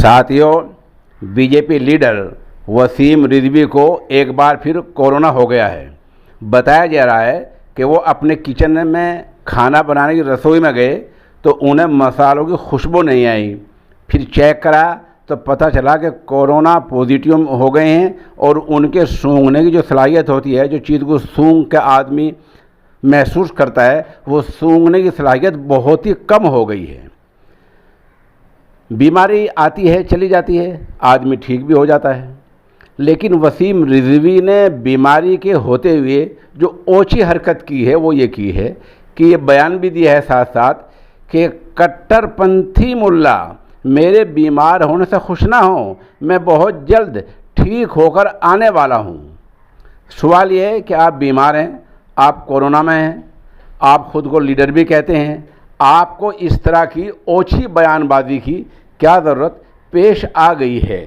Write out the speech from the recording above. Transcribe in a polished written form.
साथियों, BJP leader Wasim Rizvi को एक बार फिर कोरोना हो गया है। बताया जा रहा है कि वो अपने किचन में खाना बनाने की रसोई में गए तो उन्हें मसालों की खुशबू नहीं आई। फिर चेक करा तो पता चला कि कोरोना पॉजिटिव हो गए हैं और उनके सूंघने की जो सलाहियत होती है, जो चीज़ को सूंघ के आदमी महसूस करता है, वो सूंघने की सलाहियत बहुत ही कम हो गई है। बीमारी आती है, चली जाती है, आदमी ठीक भी हो जाता है। लेकिन वसीम रिजवी ने बीमारी के होते हुए जो ओछी हरकत की है वो ये की है कि ये बयान भी दिया है साथ साथ कि कट्टरपंथी मुल्ला मेरे बीमार होने से खुश ना हो, मैं बहुत जल्द ठीक होकर आने वाला हूँ। सवाल ये है कि आप बीमार हैं, आप कोरोना में हैं, आप खुद को लीडर भी कहते हैं, आपको इस तरह की ओछी बयानबाजी की क्या ज़रूरत पेश आ गई है?